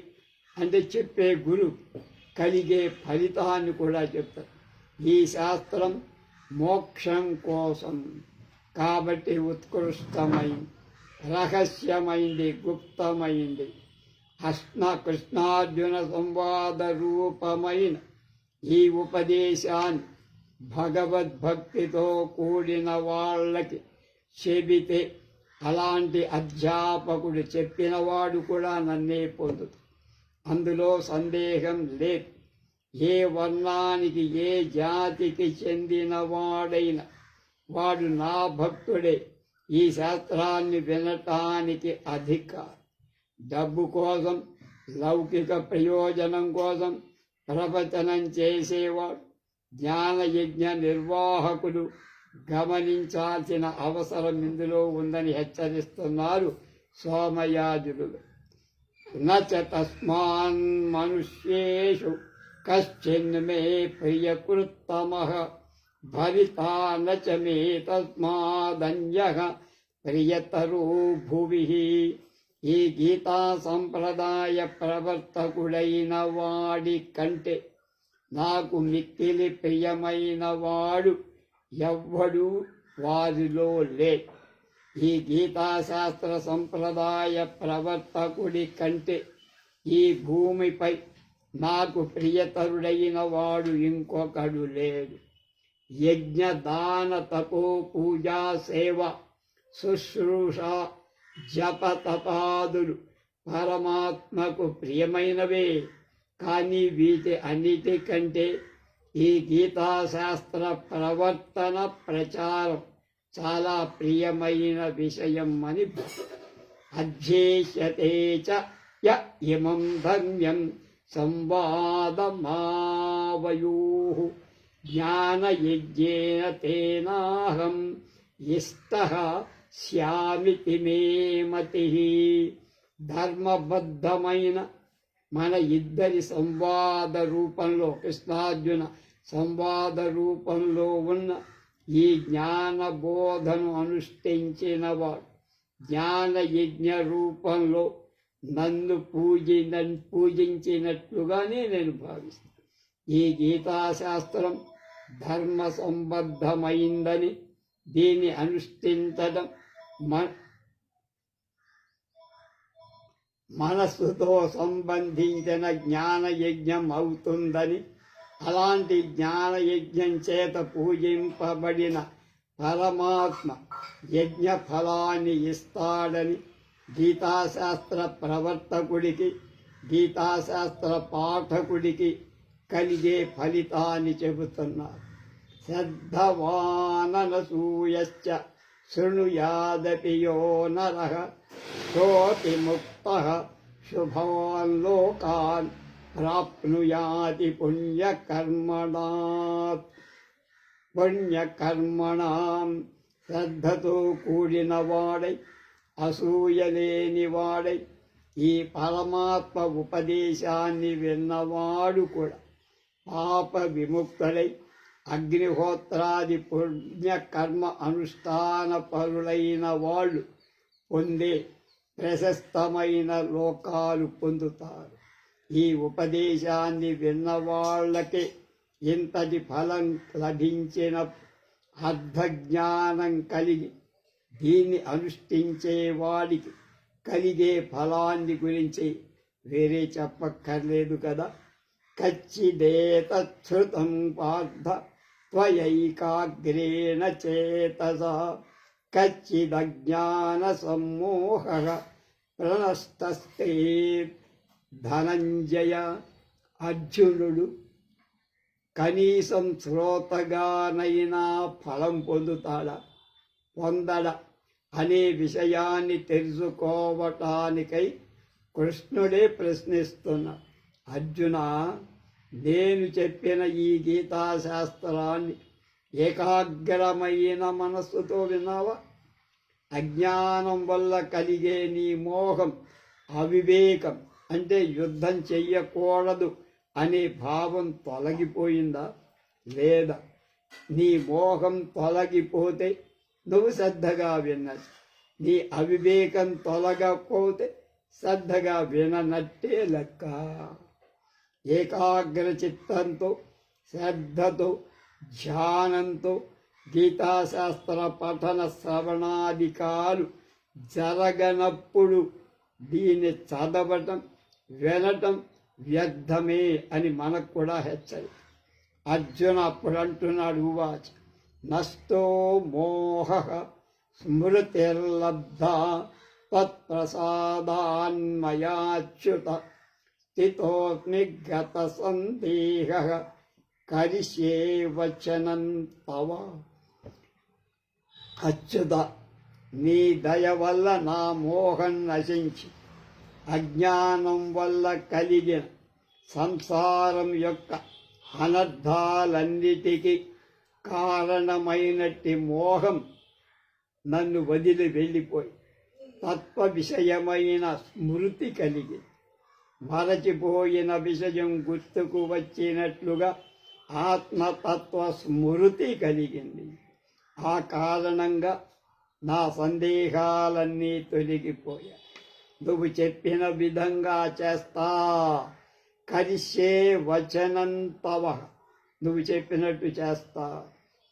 అంటే చెప్పే గురు కలిగే ఫలితాన్ని కూడా చెప్తారు. ఈ శాస్త్రం మోక్షం కోసం కాబట్టి ఉత్కృష్టమైంది, రహస్యమైంది, గుప్తమైంది. కృష్ణార్జున సంవాద రూపమైన ఈ ఉపదేశాన్ని భగవద్భక్తితో కూడిన వాళ్ళకి చెబితే అలాంటి అధ్యాపకుడు చెప్పినవాడు కూడా నన్నే పొందుతాడు. అందులో సందేహం లేదు. ఏ వర్ణానికి ఏ జాతికి చెందినవాడైన వాడు నా భక్తుడే. ఈ శాస్త్రాన్ని వినటానికి అధికారం. డబ్బు కోసం, లౌకిక ప్రయోజనం కోసం ప్రవచనం చేసేవాడు, జ్ఞానయజ్ఞ నిర్వాహకులు గమనించాల్సిన అవసరం ఇందులో ఉందని హెచ్చరిస్తున్నారు సోమయాజులు. నచ తస్మాన్ మనుష్యేషు కశ్చిన్మే ప్రియకృత్తమః భవితా నచ మే తస్మాదన్యః ప్రియతరో భువి. ఈ గీతా సంప్రదాయ ప్రవర్తకుడైన వాడి కంటే నాకు మిక్కిలి ప్రియమైన వాడు ఎవ్వడు వారిలో లే. ఈ గీతాశాస్త్ర సంప్రదాయ ప్రవర్తకుడి కంటే ఈ భూమిపై నాకు ప్రియతరుడైన వాడు ఇంకొకడు లేడు. యజ్ఞ దాన తపో పూజా సేవ శుశ్రూష జప తపాదులు పరమాత్మకు ప్రియమైనవే. కానీ వీటి అన్నిటికంటే ఈ గీతాశాస్త్ర ప్రవర్తన ప్రచారం చాలా ప్రియమైన విషయం అని అధ్యేష్యతే చ య ఇమం ధర్మ్యం సంవాదమావయోః జ్ఞానయజ్ఞేన తేనాహం ఇష్టః స్యామితి మే మతిః. ధర్మబద్ధమైన మన ఇద్దరి సంవాద రూపంలో, కృష్ణార్జున సంవాద రూపంలో ఉన్న ఈ జ్ఞాన బోధను అనుష్ఠించినవాడు జ్ఞాన యజ్ఞ రూపంలో నన్ను పూజించినట్లుగానే నేను భావిస్తాను. ఈ గీతాశాస్త్రం ధర్మ సంబద్ధమైందని, దీన్ని అనుష్ఠించడం మనస్సుతో సంబంధించిన జ్ఞానయజ్ఞం అవుతుందని, అలాంటి జ్ఞానయజ్ఞం చేత పూజింపబడిన పరమాత్మ యజ్ఞ ఫలాన్ని ఇస్తాడని గీతాశాస్త్ర ప్రవర్తకుడికి, గీతాశాస్త్ర పాఠకుడికి కలిగే ఫలితాన్ని చెబుతున్నారు. శ్రద్ధవాననసూయశ్చ శృణుయాదపి యో నరః సోపి ముక్తః శుభాన్ లోకాన్ ప్రాప్నుయాతి పుణ్యకర్మణాం. శ్రద్ధతో కూడిన వాడై, అసూయ లేని వాడై, ఈ పరమాత్మ ఉపదేశాన్ని విన్నవాడు కూడా పాప విముక్తుడై అగ్నిహోత్రాది పుణ్యకర్మ అనుష్ఠాన పరులైన వాళ్ళు పొందే ప్రశస్తమైన లోకాలు పొందుతారు. ఈ ఉపదేశాన్ని విన్నవాళ్లకే ఇంతటి ఫలం లభించిన అర్ధజ్ఞానం కలిగి దీన్ని అనుష్ఠించే వాడికి కలిగే ఫలాన్ని గురించి వేరే చెప్పక్కర్లేదు కదా. కచ్చిదేతచ్ఛృతం పార్థ త్వయైకాగ్రేణ చేతసా కచ్చిదజ్ఞాన సమ్మోహః ప్రణస్తస్తే ధనంజయ. అర్జునుడు కనీసం శ్రోతగానైనా ఫలం పొందడ అనే విషయాన్ని తెలుసుకోవటానికై కృష్ణుడే ప్రశ్నిస్తున్నాడు. అర్జున, నేను చెప్పిన ఈ గీతాశాస్త్రాన్ని ఏకాగ్రమైన మనస్సుతో విన్నావా? అజ్ఞానం వల్ల కలిగే నీ మోహం, అవివేకం అంటే యుద్ధం చెయ్యకూడదు అనే భావం తొలగిపోయిందా? లేదా? నీ మోహం తొలగిపోతే నువ్వు శ్రద్ధగా విన్నది, నీ అవివేకం తొలగకపోతే శ్రద్ధగా విననట్టే లెక్క. ఏకాగ్ర చిత్తంతో, శ్రద్ధతో, ధ్యానంతో గీతాశాస్త్ర పఠన శ్రవణాధికాలు జరగనప్పుడు దీన్ని చదవటం, వినటం వ్యర్థమే అని మనకు కూడా హెచ్చరి. అర్జున అప్పుడు అంటున్నాడు, ఉవాచ నష్టో మోహః స్మృతిర్లబ్ధా తత్ప్రసాదాన్మయాచ్యుత స్థితోస్మి గత సందేహః కరిష్యే వచనం తవ. అచ్యుత, నీ దయ వల్ల నా మోహం నశించి అజ్ఞానం వల్ల కలిగిన సంసారం యొక్క అనర్థాలన్నిటికీ కారణమైనట్టి మోహం నన్ను వదిలి వెళ్ళిపోయి తత్వ విషయమైన స్మృతి కలిగి మరచిపోయిన విషయం గుర్తుకు వచ్చినట్లుగా ఆత్మతత్వ స్మృతి కలిగింది. ఆ కారణంగా నా సందేహాలన్నీ తొలగిపోయాయి. నువ్వు చెప్పిన విధంగా చేస్తా. కరిష్యే వచనం తవ, నువ్వు చెప్పినట్టు చేస్తా.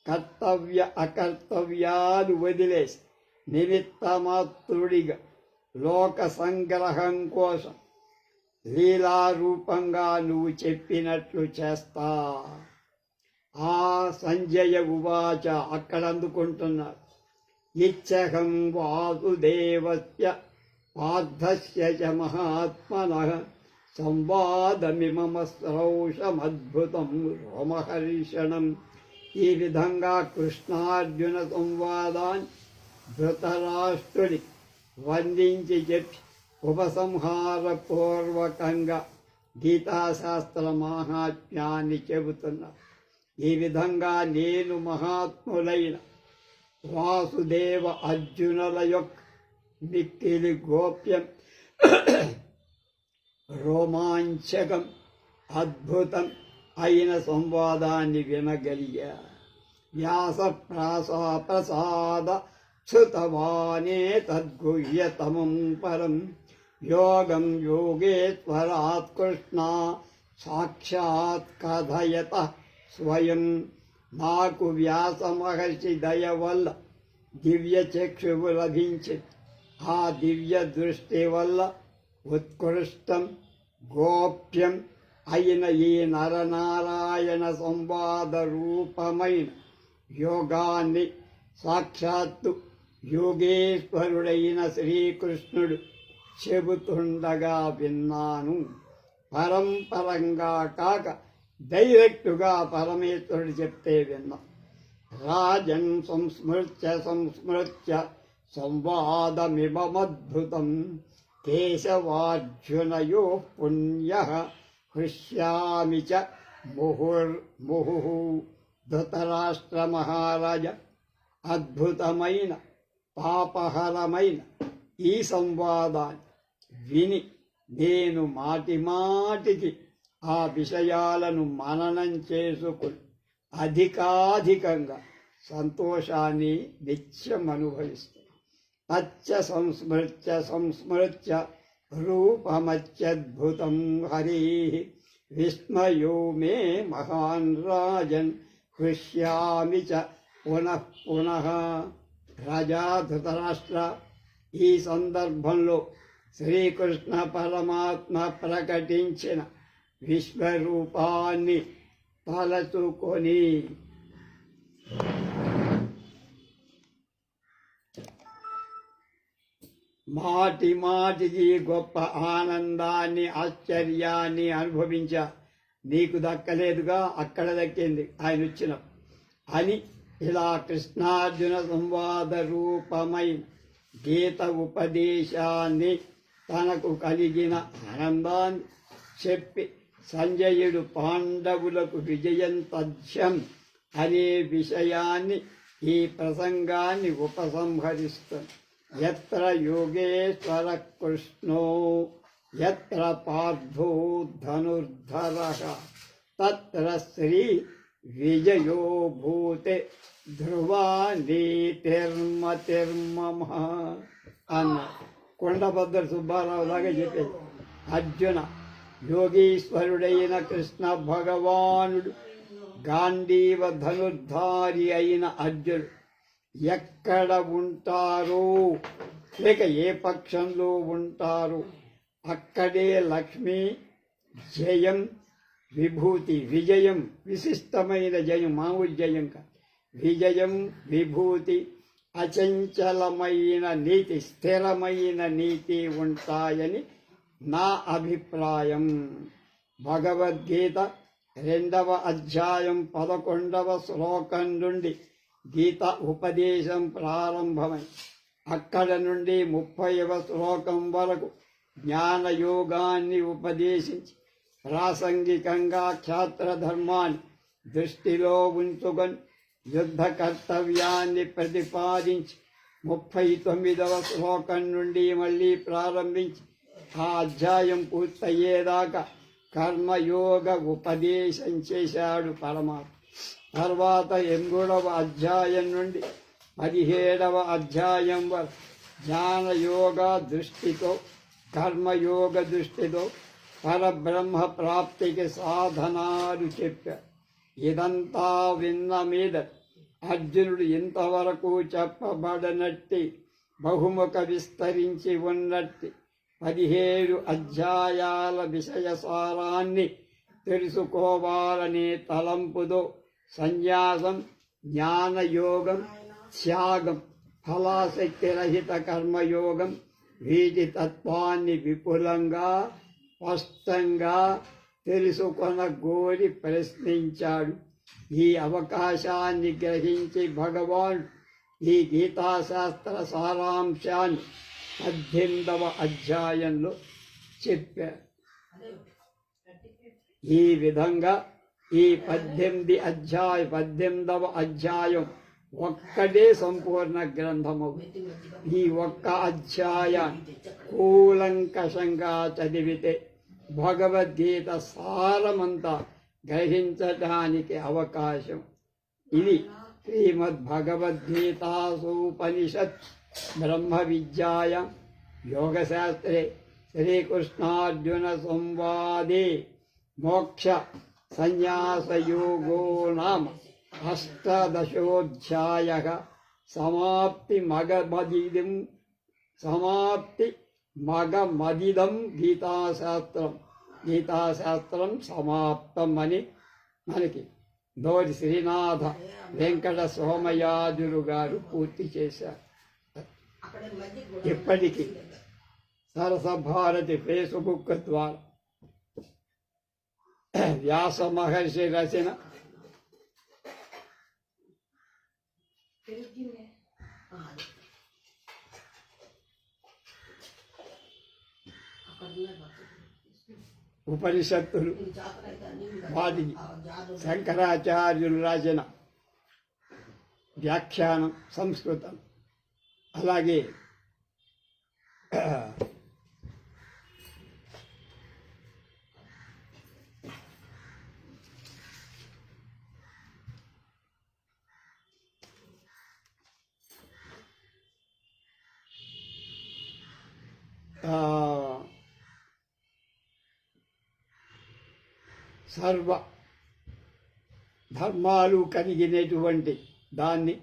కర్తవ్య అకర్తవ్యాలు వదిలేసి నిమిత్తమాత్రుడిగా లోక సంగ్రహం కోసం లీలారూపంగా నువ్వు చెప్పినట్లు చేస్తా. ఆ సంజయ ఉవాచ, అక్కడ అందుకుంటున్నాడు. ఇచ్చహం వాసుదేవస్య పార్థస్య చ మహాత్మనః సంవాదమిమమ శ్రౌషమద్భుతం రోమహర్షణం. ఈ విధంగా కృష్ణార్జున సంవాదాన్ని ధృతరాష్ట్రుడి వందించి చెప్పి ఉపసంహారపూర్వకంగా గీతాశాస్త్ర మహాత్మ్యాన్ని చెబుతున్నా. ఈ విధంగా నేను మహాత్ములైన వాసుదేవ అర్జునుల యొక్క మిక్కిలి గోప్యం రోమాంచకం అద్భుతం అయిన సంవాదాన్ని వినగలిగా. వ్యాస ప్రసాద శ్రుతవానే తద్గుహ్యతమం పరం యోగం యోగేశ్వరాత్ కృష్ణ సాక్షాత్ కథయత స్వయం. నాకు వ్యాస మహర్షి దయ వల్ల దివ్య చక్షువు లభించింది. ఆ దివ్య దృష్టి వల్ల ఉత్కృష్టం గోప్యం అయిన ఈ నరనారాయణ సంవాద రూపమైన యోగాన్ని సాక్షాత్తు యోగేశ్వరుడైన శ్రీకృష్ణుడు చెబుతుండగా విన్నాను. పరంపరంగా కాక డైరెక్టుగా పరమేశ్వరుడు చెప్తే విన్నా. రాజన్ సంస్మృత్య సంవాదమిమద్భుతం కేశవార్జునయో పుణ్య హృష్యామి చ ముహుర్ముహుః. ధృతరాష్ట్ర మహారాజ, అద్భుతమైన పాపహరమైన ఈ సంవాదాన్ని విని నేను మాటి మాటికి ఆ విషయాలను మననం చేసుకుని అధికాధికంగా సంతోషాన్ని నిత్యం అనుభవిస్తాను. తచ్చ సంస్మృత్య రూపమత్యద్భుతం హరి విస్మయో మే మహాన్ రాజన్ హృష్యామి చ పునః పునః. రాజా ధృతరాష్ట్ర, ఈ సందర్భంలో శ్రీకృష్ణ పరమాత్మ ప్రకటించిన విశ్వరూపాన్ని తలచుకొని మాటి మాటికి గొప్ప ఆనందాన్ని ఆశ్చర్యాన్ని అనుభవించా. నీకు దక్కలేదుగా, అక్కడ దక్కింది ఆయన వచ్చిన అని ఇలా కృష్ణార్జున సంవాద రూపమైన గీత ఉపదేశాన్ని తనకు కలిగిన ఆనందాన్ని చెప్పి సంజయుడు పాండవులకు విజయం తథ్యం అనే విషయాన్ని ఈ ప్రసంగాన్ని ఉపసంహరిస్తుంది. యత్ర యోగేశ్వర కృష్ణో యత్ర పార్థో ధనుర్ధరః తత్ర శ్రీ విజయో భూతే ధ్రువా నీతిర్మతిర్మమ అన్న కొండభద్ర సుబ్బారావు లాగా చెప్పేది. అర్జున, యోగీశ్వరుడైన కృష్ణ భగవానుడు గాంధీవ ధనుర్ధారి అయిన అర్జునుడు ఎక్కడ ఉంటారో లేక ఏ పక్షంలో ఉంటారో అక్కడే లక్ష్మి జయం విభూతి. విజయం విశిష్టమైన జయం, మామూలు జయం కాదు. విజయం విభూతి అచంచలమైన నీతి, స్థిరమైన నీతి ఉంటాయని నా అభిప్రాయం. భగవద్గీత 2వ అధ్యాయం 11వ శ్లోకం నుండి గీత ఉపదేశం ప్రారంభమై అక్కడ నుండి 30వ శ్లోకం వరకు జ్ఞానయోగాన్ని ఉపదేశించి ప్రాసంగికంగా క్షాత్రధర్మాన్ని దృష్టిలో ఉంచుకొని యుద్ధ కర్తవ్యాన్ని ప్రతిపాదించి 39వ శ్లోకం నుండి మళ్ళీ ప్రారంభించి ఆ అధ్యాయం పూర్తయ్యేదాకా కర్మయోగ ఉపదేశం చేశాడు పరమాత్మ. తర్వాత 8వ అధ్యాయం నుండి 17వ అధ్యాయం వరకు జ్ఞానయోగ దృష్టితో కర్మయోగ దృష్టితో పరబ్రహ్మ ప్రాప్తికి సాధనాలు చెప్పారు. ఇదంతా విన్న మీద అర్జునుడు ఇంతవరకు చెప్పబడనట్టి బహుముఖ విస్తరించి ఉన్నట్టి 17 అధ్యాయాల విషయసారాన్ని తెలుసుకోవాలనే తలంపుతో సన్యాసం, జ్ఞానయోగం, త్యాగం, ఫలాసక్తిరహిత కర్మయోగం వీటి తత్వాన్ని విపులంగా స్పష్టంగా తెలుసుకొనగోరి ప్రశ్నించాడు. ఈ అవకాశాన్ని గ్రహించి భగవాన్ ఈ గీతాశాస్త్ర సారాంశాన్ని 18వ అధ్యాయంలో చెప్పారు. ఈ విధంగా ఈ 18వ అధ్యాయం ఒక్కటే సంపూర్ణ గ్రంథము. ఈ ఒక్క అధ్యాయాన్ని కూలంకషంగా చదివితే భగవద్గీత సారమంతా గ్రహించడానికి అవకాశం. ఇది శ్రీమద్భగవద్గీతాసూపనిషత్ బ్రహ్మ విద్యాయ యోగశాస్త్రే శ్రీకృష్ణార్జున సంవాదే మోక్ష సన్యాసయోగో నామ అష్టాదశోధ్యాయః సమాప్తి మగమదిదం గీతాశాస్త్రం సమాప్తం అని మనకి దోరి శ్రీనాథ వెంకట సోమయాజులు గారు పూర్తి చేశారు. ఇప్పటికీ సరసభారతి ఫేస్బుక్ ద్వారా వ్యాస మహర్షి రచన ఉపనిషత్తులు, వాటికి శంకరాచార్యులు రాసిన వ్యాఖ్యానం సంస్కృతం, అలాగే సర్వ ధర్మాలు కలిగినటువంటి దాన్ని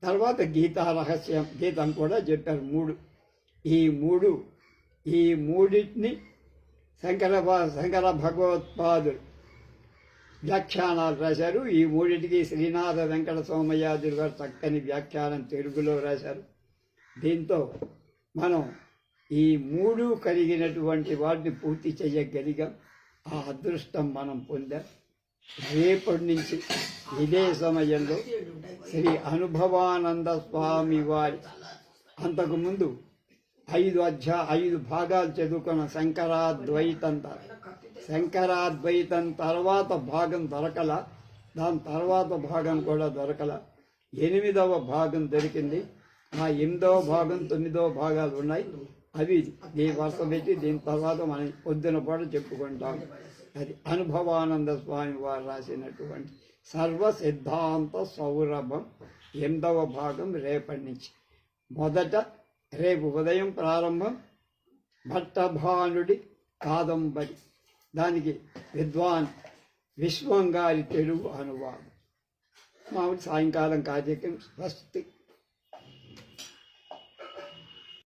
తర్వాత గీతా రహస్యం, గీతం కూడా చెప్పారు. ఈ మూడింటిని శంకర భగవత్పాదులు వ్యాఖ్యానాలు రాశారు. ఈ మూడింటికి శ్రీనాథ వెంకట సోమయాజులు గారు చక్కని వ్యాఖ్యానం తెలుగులో రాశారు. దీంతో మనం ఈ మూడు కలిగినటువంటి వాటిని పూర్తి చేయగలిగాం. ఆ అదృష్టం మనం పొందాం. రేపటి నుంచి ఇదే సమయంలో శ్రీ అనుభవానంద స్వామి వారి అంతకుముందు 5 భాగాలు చదువుకున్న శంకరాద్వైతం తర్వాత భాగం దొరకల, దాని తర్వాత భాగం కూడా దొరకల. 8వ భాగం దొరికింది. ఆ 8వ భాగం 9వ భాగాలు ఉన్నాయి. అవి దీని వరుస పెట్టి దీని తర్వాత మనం పొద్దున కూడా చెప్పుకుంటాం. అది అనుభవానంద స్వామి వారు రాసినటువంటి సర్వ సిద్ధాంత సౌరభం 8వ భాగం రేపటి నుంచి. మొదట రేపు ఉదయం ప్రారంభం భట్టభానుడి కాదంబరి, దానికి విద్వాన్ విశ్వం గారి తెలుగు అనువాదం. మామూలు సాయంకాలం కార్యక్రమం. స్వస్తి.